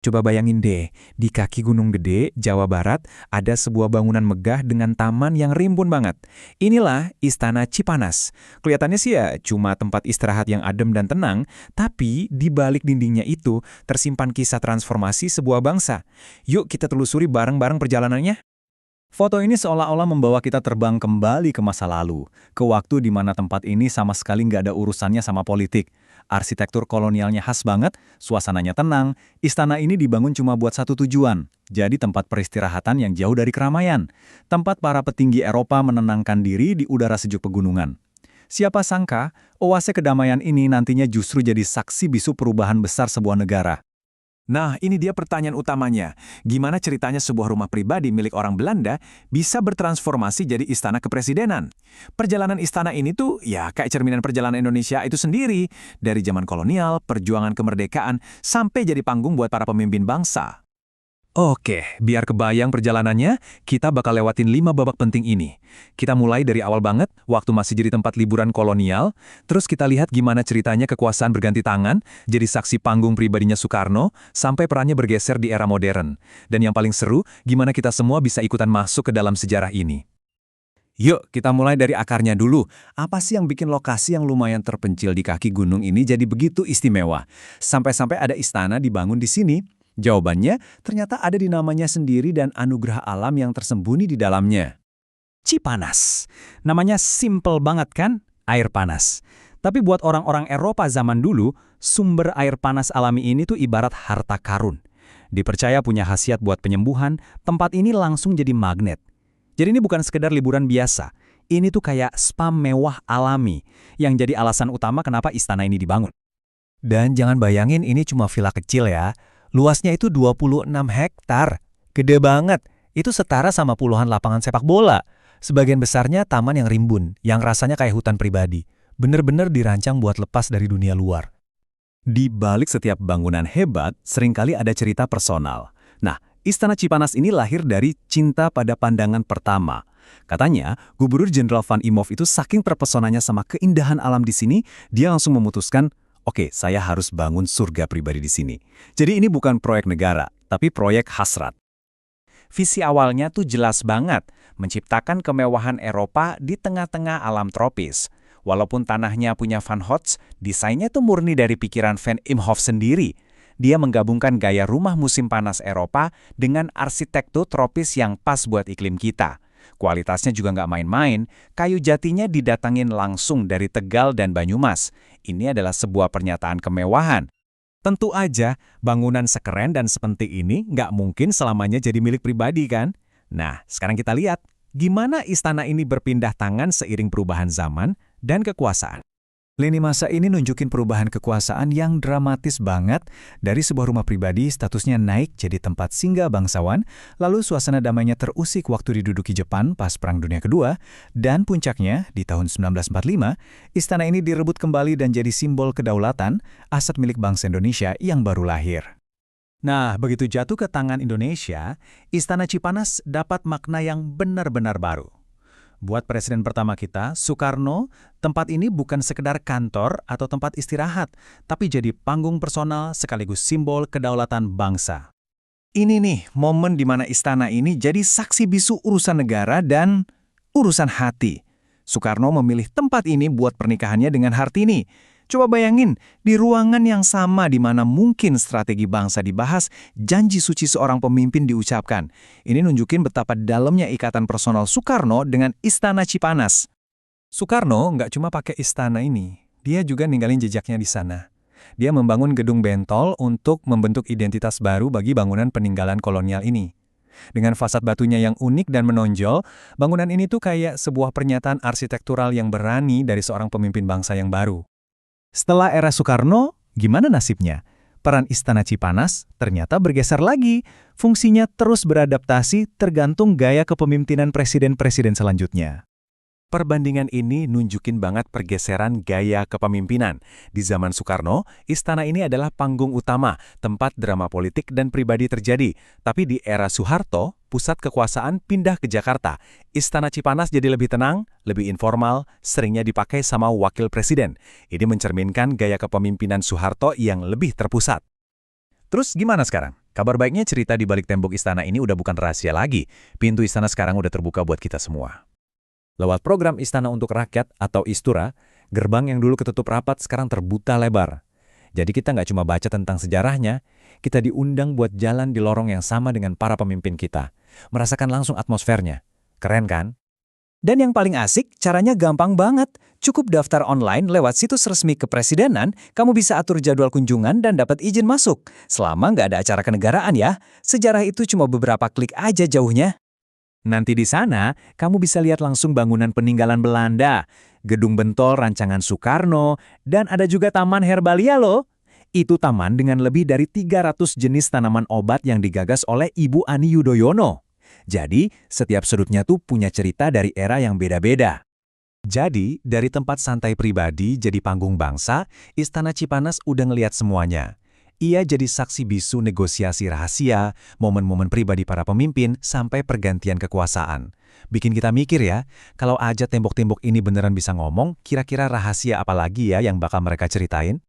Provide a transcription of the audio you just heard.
Coba bayangin deh, di kaki Gunung Gede, Jawa Barat, ada sebuah bangunan megah dengan taman yang rimbun banget. Inilah Istana Cipanas. Kelihatannya sih ya cuma tempat istirahat yang adem dan tenang, tapi di balik dindingnya itu tersimpan kisah transformasi sebuah bangsa. Yuk kita telusuri bareng-bareng perjalanannya. Foto ini seolah-olah membawa kita terbang kembali ke masa lalu, ke waktu di mana tempat ini sama sekali nggak ada urusannya sama politik. Arsitektur kolonialnya khas banget, suasananya tenang, istana ini dibangun cuma buat satu tujuan, jadi tempat peristirahatan yang jauh dari keramaian. Tempat para petinggi Eropa menenangkan diri di udara sejuk pegunungan. Siapa sangka, oase kedamaian ini nantinya justru jadi saksi bisu perubahan besar sebuah negara. Nah, ini dia pertanyaan utamanya. Gimana ceritanya sebuah rumah pribadi milik orang Belanda bisa bertransformasi jadi istana kepresidenan? Perjalanan istana ini tuh ya kayak cerminan perjalanan Indonesia itu sendiri. Dari zaman kolonial, perjuangan kemerdekaan, sampai jadi panggung buat para pemimpin bangsa. Oke, biar kebayang perjalanannya, kita bakal lewatin 5 babak penting ini. Kita mulai dari awal banget, waktu masih jadi tempat liburan kolonial, terus kita lihat gimana ceritanya kekuasaan berganti tangan, jadi saksi panggung pribadinya Soekarno, sampai perannya bergeser di era modern. Dan yang paling seru, gimana kita semua bisa ikutan masuk ke dalam sejarah ini. Yuk, kita mulai dari akarnya dulu. Apa sih yang bikin lokasi yang lumayan terpencil di kaki gunung ini jadi begitu istimewa? Sampai-sampai ada istana dibangun di sini. Jawabannya, ternyata ada di namanya sendiri dan anugerah alam yang tersembunyi di dalamnya. Cipanas. Namanya simple banget kan? Air panas. Tapi buat orang-orang Eropa zaman dulu, sumber air panas alami ini tuh ibarat harta karun. Dipercaya punya khasiat buat penyembuhan, tempat ini langsung jadi magnet. Jadi ini bukan sekedar liburan biasa. Ini tuh kayak spa mewah alami, yang jadi alasan utama kenapa istana ini dibangun. Dan jangan bayangin ini cuma villa kecil ya. Luasnya itu 26 hektar. Gede banget. Itu setara sama puluhan lapangan sepak bola. Sebagian besarnya taman yang rimbun, yang rasanya kayak hutan pribadi. Bener-bener dirancang buat lepas dari dunia luar. Di balik setiap bangunan hebat, seringkali ada cerita personal. Nah, Istana Cipanas ini lahir dari cinta pada pandangan pertama. Katanya, Gubernur Jenderal Van Imhoff itu saking terpesonanya sama keindahan alam di sini, dia langsung memutuskan, oke, saya harus bangun surga pribadi di sini. Jadi ini bukan proyek negara, tapi proyek hasrat. Visi awalnya tuh jelas banget, menciptakan kemewahan Eropa di tengah-tengah alam tropis. Walaupun tanahnya punya Van Hotz, desainnya tuh murni dari pikiran Van Imhoff sendiri. Dia menggabungkan gaya rumah musim panas Eropa dengan arsitektur tropis yang pas buat iklim kita. Kualitasnya juga nggak main-main, kayu jatinya didatangin langsung dari Tegal dan Banyumas. Ini adalah sebuah pernyataan kemewahan. Tentu aja, bangunan sekeren dan sepenting ini nggak mungkin selamanya jadi milik pribadi kan? Nah, sekarang kita lihat, gimana istana ini berpindah tangan seiring perubahan zaman dan kekuasaan. Lini masa ini nunjukin perubahan kekuasaan yang dramatis banget. Dari sebuah rumah pribadi, statusnya naik jadi tempat singgah bangsawan, lalu suasana damainya terusik waktu diduduki Jepang pas Perang Dunia Kedua, dan puncaknya, di tahun 1945, istana ini direbut kembali dan jadi simbol kedaulatan, aset milik bangsa Indonesia yang baru lahir. Nah, begitu jatuh ke tangan Indonesia, Istana Cipanas dapat makna yang benar-benar baru. Buat presiden pertama kita, Soekarno, tempat ini bukan sekedar kantor atau tempat istirahat, tapi jadi panggung personal sekaligus simbol kedaulatan bangsa. Ini nih, momen di mana istana ini jadi saksi bisu urusan negara dan urusan hati. Soekarno memilih tempat ini buat pernikahannya dengan Hartini. Coba bayangin, di ruangan yang sama di mana mungkin strategi bangsa dibahas, janji suci seorang pemimpin diucapkan. Ini nunjukin betapa dalamnya ikatan personal Soekarno dengan Istana Cipanas. Soekarno nggak cuma pakai istana ini, dia juga ninggalin jejaknya di sana. Dia membangun gedung bentol untuk membentuk identitas baru bagi bangunan peninggalan kolonial ini. Dengan fasad batunya yang unik dan menonjol, bangunan ini tuh kayak sebuah pernyataan arsitektural yang berani dari seorang pemimpin bangsa yang baru. Setelah era Soekarno, gimana nasibnya? Peran Istana Cipanas ternyata bergeser lagi. Fungsinya terus beradaptasi tergantung gaya kepemimpinan presiden-presiden selanjutnya. Perbandingan ini nunjukin banget pergeseran gaya kepemimpinan. Di zaman Soekarno, istana ini adalah panggung utama, tempat drama politik dan pribadi terjadi. Tapi di era Soeharto, pusat kekuasaan pindah ke Jakarta. Istana Cipanas jadi lebih tenang, lebih informal, seringnya dipakai sama wakil presiden. Ini mencerminkan gaya kepemimpinan Soeharto yang lebih terpusat. Terus gimana sekarang? Kabar baiknya cerita di balik tembok istana ini udah bukan rahasia lagi. Pintu istana sekarang udah terbuka buat kita semua. Lewat program Istana untuk Rakyat atau Istura, gerbang yang dulu ketutup rapat sekarang terbuka lebar. Jadi kita nggak cuma baca tentang sejarahnya, kita diundang buat jalan di lorong yang sama dengan para pemimpin kita. Merasakan langsung atmosfernya. Keren kan? Dan yang paling asik, caranya gampang banget. Cukup daftar online lewat situs resmi kepresidenan, kamu bisa atur jadwal kunjungan dan dapat izin masuk. Selama nggak ada acara kenegaraan ya, sejarah itu cuma beberapa klik aja jauhnya. Nanti di sana, kamu bisa lihat langsung bangunan peninggalan Belanda, gedung bentol rancangan Soekarno, dan ada juga taman herbalia loh. Itu taman dengan lebih dari 300 jenis tanaman obat yang digagas oleh Ibu Ani Yudhoyono. Jadi, setiap sudutnya tuh punya cerita dari era yang beda-beda. Jadi, dari tempat santai pribadi jadi panggung bangsa, Istana Cipanas udah ngeliat semuanya. Ia jadi saksi bisu negosiasi rahasia, momen-momen pribadi para pemimpin, sampai pergantian kekuasaan. Bikin kita mikir ya, kalau aja tembok-tembok ini beneran bisa ngomong, kira-kira rahasia apa lagi ya yang bakal mereka ceritain?